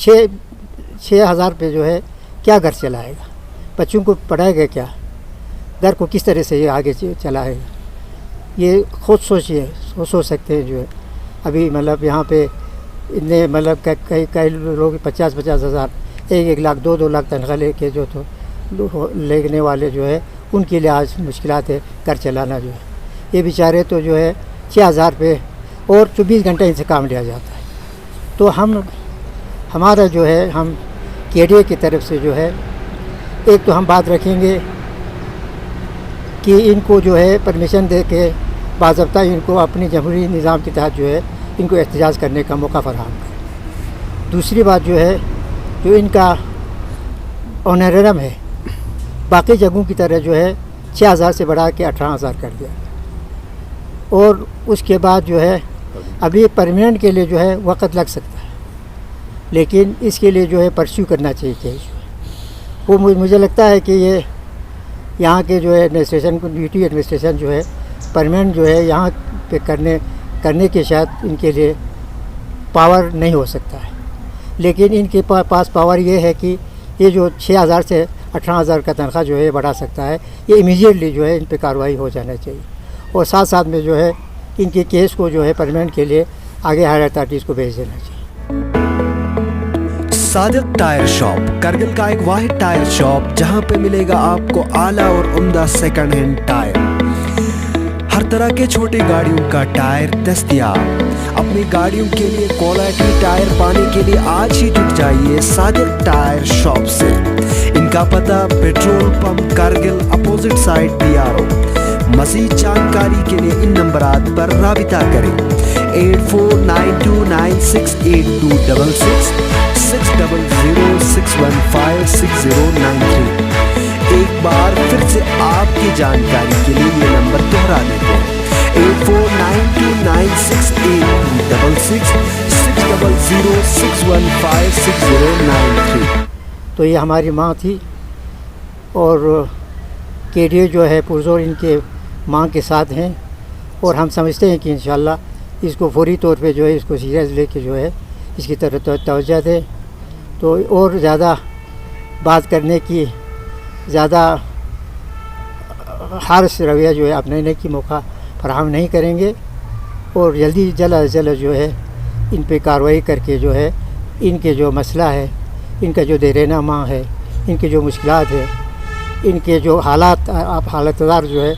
6,000 روپے جو ہے کیا گھر چلائے گا؟ بچوں کو پڑھائے گا کیا؟ گھر کو کس طرح سے یہ آگے چلائے گا؟ یہ خود سوچیے، سوچ سکتے ہیں جو ہے ابھی مطلب یہاں پہ اتنے مطلب کئی لوگ 50,000 ہزار 1 لاکھ 2 لاکھ تنخواہ لے کے جو تو لینے والے جو ہے ان کے لیے آج مشکلات ہے گھر چلانا جو ہے. یہ بیچارے تو جو ہے 6,000 روپے اور 24 گھنٹے ان سے کام لیا جاتا ہے. تو ہمارا جو ہے ہم KDA کی طرف سے جو ہے ایک تو ہم بات رکھیں گے کہ ان کو جو ہے پرمیشن دے کے باضابطہ ان کو اپنی جمہوری نظام کے تحت جو ہے ان کو احتجاج کرنے کا موقع فراہم کریں. دوسری بات جو ہے جو ان کا آنررم ہے باقی جگہوں کی طرح جو ہے 6,000 سے بڑھا کے 18,000 کر دیا. اور اس کے بعد جو ہے ابھی پرماننٹ کے لیے جو ہے وقت لگ سکتا ہے، لیکن اس کے لیے جو ہے پرسیو کرنا چاہیے. وہ مجھے لگتا ہے کہ یہ یہاں کے جو ہے ایڈمنسٹریشن ڈیوٹی ایڈمنسٹریشن جو ہے پرماننٹ جو ہے یہاں پہ کرنے کے شاید ان کے لیے پاور نہیں ہو سکتا ہے. لیکن ان کے پاس پاور یہ ہے کہ یہ جو 6,000 سے 18,000 کا تنخواہ جو ہے بڑھا سکتا ہے. یہ امیڈیٹلی جو ہے ان پہ کارروائی ہو جانا چاہیے، اور ساتھ ساتھ میں جو ہے ان کے کیس کو جو ہے پرماننٹ کے لیے آگے ہائر اتھارٹیز کو بھیج دینا چاہیے. صادق ٹائر شاپ کرگل کا ایک واحد ٹائر شاپ جہاں پہ ملے گا آپ کو اعلیٰ اور عمدہ سیکنڈ ہینڈ ٹائر. ہر طرح کے چھوٹی گاڑیوں کا ٹائر دستیاب. اپنی گاڑیوں کے لیے کوالٹی ٹائر پانے کے لیے آج ہی جٹ جائیے صادق ٹائر شاپ سے. ان کا پتہ petrol pump Kargil opposite side PRO. مزید جانکاری کے لیے ان نمبرات پر رابطہ کریں 8492968266 6006156093. ایک بار پھر سے آپ کی جانکاری کے لیے یہ نمبر دہرا دیتے ہیں 8492968266 6006156093. تو یہ ہماری ماں تھی، اور KDA جو ہے پرزور ان کے ماں کے ساتھ ہیں، اور ہم سمجھتے ہیں کہ انشاءاللہ اس کو فوری طور پہ جو ہے اس کو سیریس لے کے جو ہے اس کی طرف توجہ دیں. تو اور زیادہ بات کرنے کی، زیادہ حارس رویہ جو ہے اپنانے کی موقع فراہم نہیں کریں گے، اور جلد از جلد جو ہے ان پہ کارروائی کر کے جو ہے ان کے جو مسئلہ ہے، ان کا جو دیرینہ ماں ہے، ان کے جو مشکلات ہے، ان کے جو حالات جو ہے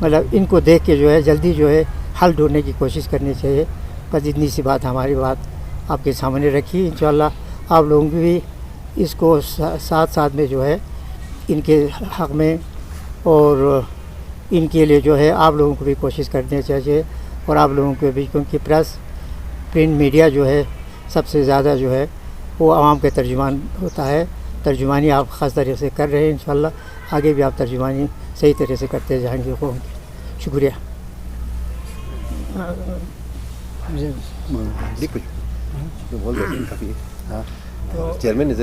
مطلب ان کو دیکھ کے جو ہے جلدی جو ہے حل ڈھونڈنے کی کوشش کرنی چاہیے. بس اتنی سی بات ہماری بات آپ کے سامنے رکھی. انشاءاللہ آپ لوگوں کی بھی اس کو ساتھ میں جو ہے ان کے حق میں اور ان کے لیے جو ہے آپ لوگوں کو بھی کوشش کرنی چاہیے. اور آپ لوگوں کو بھی، کیونکہ پرنٹ میڈیا جو ہے سب سے زیادہ جو ہے وہ عوام کا ترجمان ہوتا ہے. ترجمانی آپ خاص طریقے سے کر رہے ہیں، انشاءاللہ آگے بھی آپ ترجمانی صحیح طرح سے کرتے جائیں گے. شکریہ. چیئرمین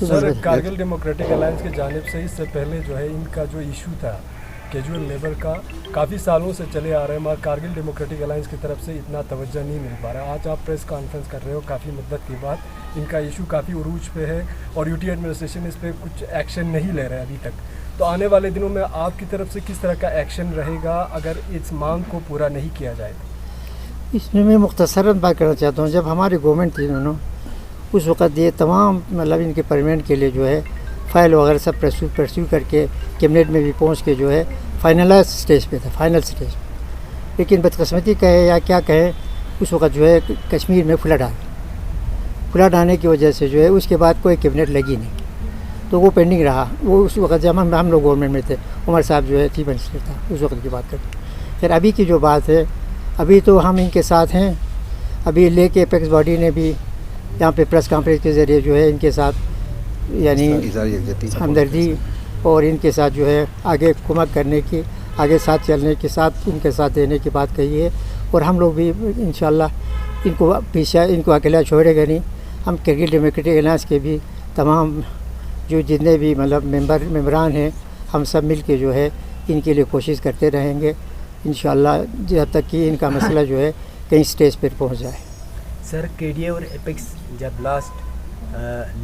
سر، کارگل ڈیموکریٹک الائنس کی جانب سے اس سے پہلے جو ہے ان کا جو ایشو تھا کیجول لیبر کا کافی سالوں سے چلے آ رہے ہیں، مگر کارگل ڈیموکریٹک الائنس کی طرف سے اتنا توجہ نہیں مل پا رہا. آج آپ پریس کانفرنس کر رہے ہو کافی مدت کے بعد. ان کا ایشو کافی عروج پہ ہے اور UT ایڈمنسٹریشن اس پہ کچھ ایکشن نہیں لے رہا ابھی تک. تو آنے والے دنوں میں آپ کی طرف سے کس طرح کا ایکشن رہے گا اگر اس مانگ کو پورا نہیں کیا جائے؟ اس میں مختصراً بات کرنا چاہتا ہوں. جب ہماری گورنمنٹ تھی انہوں اس وقت یہ تمام مطلب ان کے پرماننٹ کے لیے جو ہے فائل وغیرہ سب پرسیو کر کے کیبنٹ میں بھی پہنچ کے جو ہے فائنلائز سٹیج پہ تھا، فائنل سٹیج پہ. لیکن بدقسمتی کہے یا کیا کہیں اس وقت جو ہے کشمیر میں فلڈ آنے کی وجہ سے جو ہے اس کے بعد کوئی کیبنٹ لگی نہیں، تو وہ پینڈنگ رہا. وہ اس وقت جب ہم لوگ گورنمنٹ میں تھے، عمر صاحب جو ہے چیف منسٹر تھا اس وقت کی بات کرتے. پھر ابھی کی جو بات ہے، ابھی تو ہم ان کے ساتھ ہیں. ابھی لے کے اپیکس باڈی نے بھی یہاں پہ پریس کانفرنس کے ذریعے جو ہے ان کے ساتھ یعنی ہمدردی اور ان کے ساتھ جو ہے آگے کمک کرنے کی، آگے ساتھ چلنے کے ساتھ ان کے ساتھ دینے کی بات کہی ہے. اور ہم لوگ بھی انشاءاللہ ان کو پیچھے ان کو اکیلا چھوڑے گا نہیں. ہم کرگل ڈیموکریٹک الائنس کے بھی تمام جو جتنے بھی مطلب ممبران ہیں، ہم سب مل کے جو ہے ان کے لیے کوشش کرتے رہیں گے انشاءاللہ، جب تک کہ ان کا مسئلہ جو ہے کہیں سٹیج پر پہنچ جائے. سر کے ڈی اے اور ایپیکس جب لاسٹ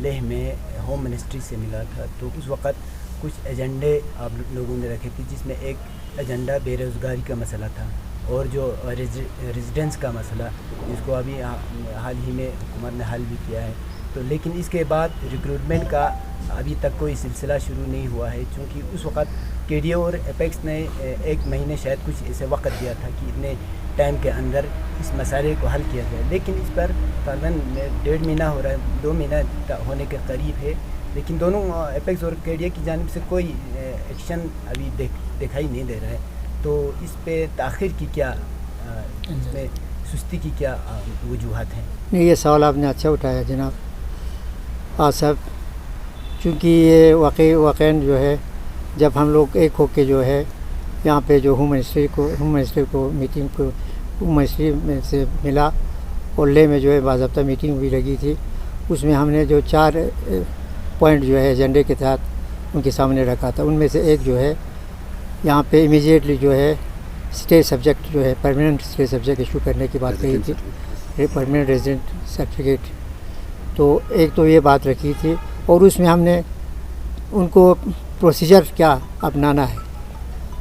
لیہ میں ہوم منسٹری سے ملا تھا تو اس وقت کچھ ایجنڈے آپ لوگوں نے رکھے تھے، جس میں ایک ایجنڈا بے روزگاری کا مسئلہ تھا اور جو ریزیڈنس کا مسئلہ، جس کو ابھی حال ہی میں حکومت نے حل بھی کیا ہے. تو لیکن اس کے بعد ریکروٹمنٹ کا ابھی تک کوئی سلسلہ شروع نہیں ہوا ہے، چونکہ اس وقت کے ڈی اے اور ایپیکس نے 1 مہینے شاید کچھ ایسے وقت دیا تھا کہ اتنے ٹائم کے اندر اس مسئلے کو حل کیا جائے. لیکن اس پر تقریباً 1.5 مہینہ ہو رہا ہے، 2 مہینہ ہونے کے قریب ہے، لیکن دونوں ایپیکس اور کے ڈی اے کی جانب سے کوئی ایکشن ابھی دکھائی نہیں دے رہا ہے. تو اس پہ تاخیر کی کیا، اس میں سستی کی کیا وجوہات ہیں؟ نہیں، یہ سوال آپ نے اچھا اٹھایا جناب آصف، چونکہ یہ واقعاً جو ہے جب ہم لوگ ایک ہو کے جو ہے یہاں پہ جو ہوم منسٹری کو میٹنگ کو ہوم منسٹری میں سے ملا اور لے میں جو ہے باضابطہ میٹنگ بھی لگی تھی، اس میں ہم نے جو 4 پوائنٹ جو ہے ایجنڈے کے تحت ان کے سامنے رکھا تھا. ان میں سے ایک جو ہے یہاں پہ امیجیٹلی جو ہے اسٹے سبجیکٹ جو ہے پرماننٹ اسٹے سبجیکٹ ایشو کرنے کی بات کہی تھی، پرماننٹ ریزیڈنٹ سرٹیفکیٹ. تو ایک تو یہ بات رکھی تھی اور اس میں ہم نے ان کو پروسیجر کیا اپنانا ہے،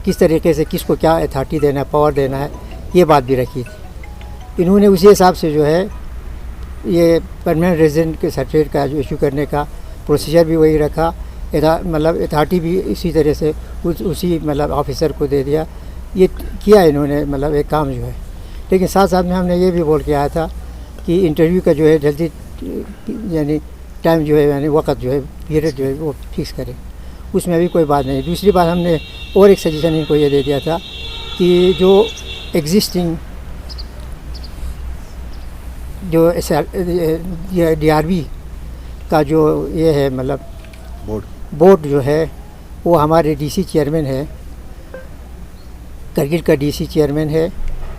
کس طریقے سے کس کو کیا اتھارٹی دینا ہے، پاور دینا ہے، یہ بات بھی رکھی تھی. انہوں نے اسی حساب سے جو ہے یہ پرماننٹ ریزیڈنٹ کے سرٹیفکیٹ کا جو ایشو کرنے کا پروسیجر بھی وہی رکھا، مطلب اتھارٹی بھی اسی طرح سے اسی مطلب آفیسر کو دے دیا. یہ کیا انہوں نے مطلب ایک کام جو ہے. لیکن ساتھ ساتھ میں ہم نے یہ بھی بول کے آیا تھا کہ انٹرویو کا جو ہے جلدی یعنی ٹائم جو ہے یعنی وقت جو ہے پیریڈ جو ہے وہ فکس کریں، اس میں ابھی کوئی بات نہیں. دوسری بات ہم نے اور ایک سجیشن ان کو یہ دے دیا تھا کہ جو ایگزسٹنگ جو ڈی آر بی کا جو یہ ہے مطلب بورڈ جو ہے وہ ہمارے ڈی سی چیئرمین ہے، کرگل کا ڈی سی چیئرمین ہے.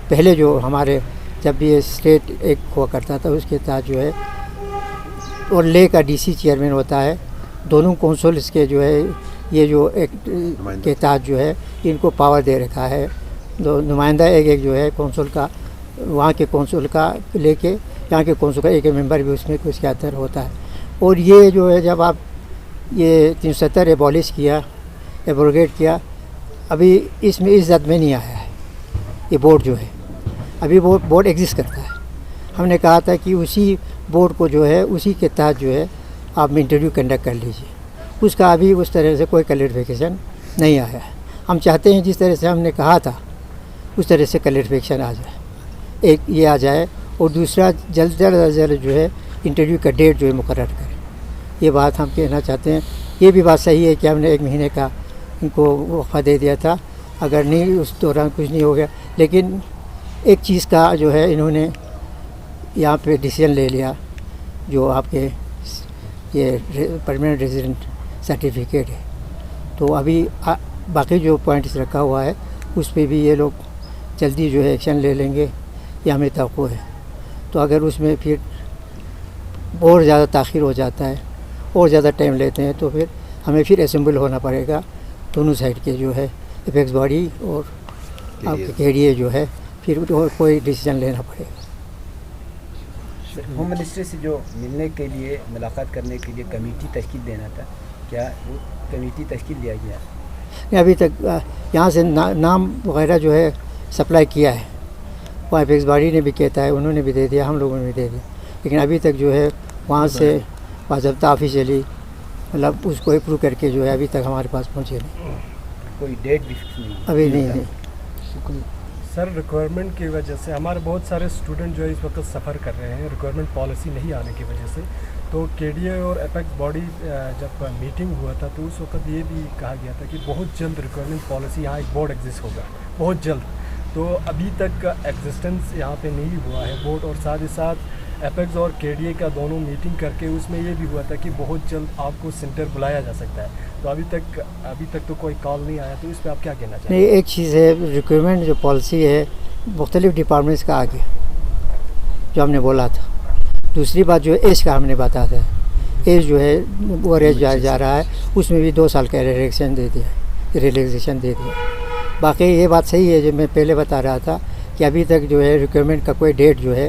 پہلے جو ہمارے جب بھی یہ اسٹیٹ ایک ہوا کرتا تھا اس کے تحت جو ہے اور لے کا ڈی سی چیئرمین ہوتا ہے. دونوں کونسلس کے جو ہے یہ جو ایک کے تحت جو ہے ان کو پاور دے رکھا ہے. دو نمائندہ ایک جو ہے کونسل کا، وہاں کے کونسل کا لے کے یہاں کے کونسل کا ایک ممبر بھی اس میں کچھ کے اندر ہوتا ہے. اور یہ جو ہے جب آپ یہ 370 ایبالش کیا، ایبروگیٹ کیا، ابھی اس میں اس زد میں نہیں آیا ہے. یہ بورڈ جو ہے ابھی وہ بورڈ ایگزسٹ کرتا ہے. ہم نے کہا تھا کہ اسی بورڈ کو جو ہے اسی کے تحت جو ہے آپ انٹرویو کنڈکٹ کر لیجیے. اس کا ابھی اس طرح سے کوئی کلیریفیکیشن نہیں آیا ہے. ہم چاہتے ہیں جس طرح سے ہم نے کہا تھا اس طرح سے کلیریفیکیشن آ جائے، ایک یہ آ جائے، اور دوسرا جلد از جلد جو ہے انٹرویو کا ڈیٹ جو ہے مقرر کریں. یہ بات ہم کہنا چاہتے ہیں. یہ بھی بات صحیح ہے کہ ہم نے 1 مہینے کا ان کو وقفہ دے دیا تھا، اگر نہیں اس دوران کچھ نہیں ہو گیا. لیکن ایک چیز کا جو ہے انہوں نے یہاں پہ ڈیسیژن لے لیا، جو آپ کے یہ پرماننٹ ریزیڈنٹ سرٹیفکیٹ ہے. تو ابھی باقی جو پوائنٹس رکھا ہوا ہے اس پہ بھی یہ لوگ جلدی جو ہے ایکشن لے لیں گے، یہ ہمیں توقع ہے. تو اگر اس میں پھر اور زیادہ تاخیر ہو جاتا ہے اور زیادہ ٹائم لیتے ہیں تو پھر ہمیں پھر اسمبل ہونا پڑے گا دونوں سائڈ کے جو ہے ایپیکس باڈی اور آپ کے کے ڈی اے جو ہے، پھر کوئی ڈیسیژن لینا پڑے گا. ہوم منسٹری سے جو ملنے کے لیے ملاقات کرنے کے لیے کمیٹی تشکیل دینا تھا، کیا وہ کمیٹی تشکیل دیا گیا؟ ابھی تک یہاں سے نام وغیرہ جو ہے سپلائی کیا ہے، وہ ایپیکس باڈی نے بھی کہتا ہے، انہوں نے بھی دے دیا، ہم لوگوں نے بھی دے دیا. لیکن ابھی تک جو ہے وہاں سے باضابطہ آفیشیلی مطلب اس کو اپروو کر کے جو ہے ابھی تک ہمارے پاس پہنچے نہیں. کوئی ڈیٹ بھی فکس نہیں ابھی نہیں. سر ریکوائرمنٹ کی وجہ سے ہمارے بہت سارے اسٹوڈنٹ جو ہے اس وقت سفر کر رہے ہیں ریکوائرمنٹ پالیسی نہیں آنے کی وجہ سے. تو کے ڈی اے اور ایپیکس باڈی جب میٹنگ ہوا تھا تو اس وقت یہ بھی کہا گیا تھا کہ بہت جلد ریکوائرمنٹ پالیسی یہاں ایک بورڈ ایگزسٹ ہوگا، بہت جلد. تو ابھی تک ایگزسٹنس یہاں پہ نہیں ہوا ہے بورڈ، اور ساتھ ہی ساتھ ایپیکس اور کے ڈی اے کا دونوں میٹنگ کر کے اس میں یہ بھی ہوا تھا کہ بہت جلد آپ کو سینٹر بلایا جا سکتا ہے. تو ابھی تک تو کوئی کال نہیں آیا. تو اس پہ آپ کیا کہنا چاہتے ہیں؟ نہیں، ایک چیز ہے ریکوائرمنٹ جو پالیسی ہے مختلف ڈپارٹمنٹس کا آگے جو ہم نے بولا تھا. دوسری بات جو ہے ایج کا ہم نے بتایا تھا، ایج جو ہے وہ ایج جا رہا ہے، اس میں بھی 2 سال کا ریلیکسیشن دے دیا. باقی یہ بات صحیح ہے جو میں پہلے بتا رہا تھا کہ ابھی تک جو ہے ریکوائرمنٹ کا کوئی ڈیٹ جو ہے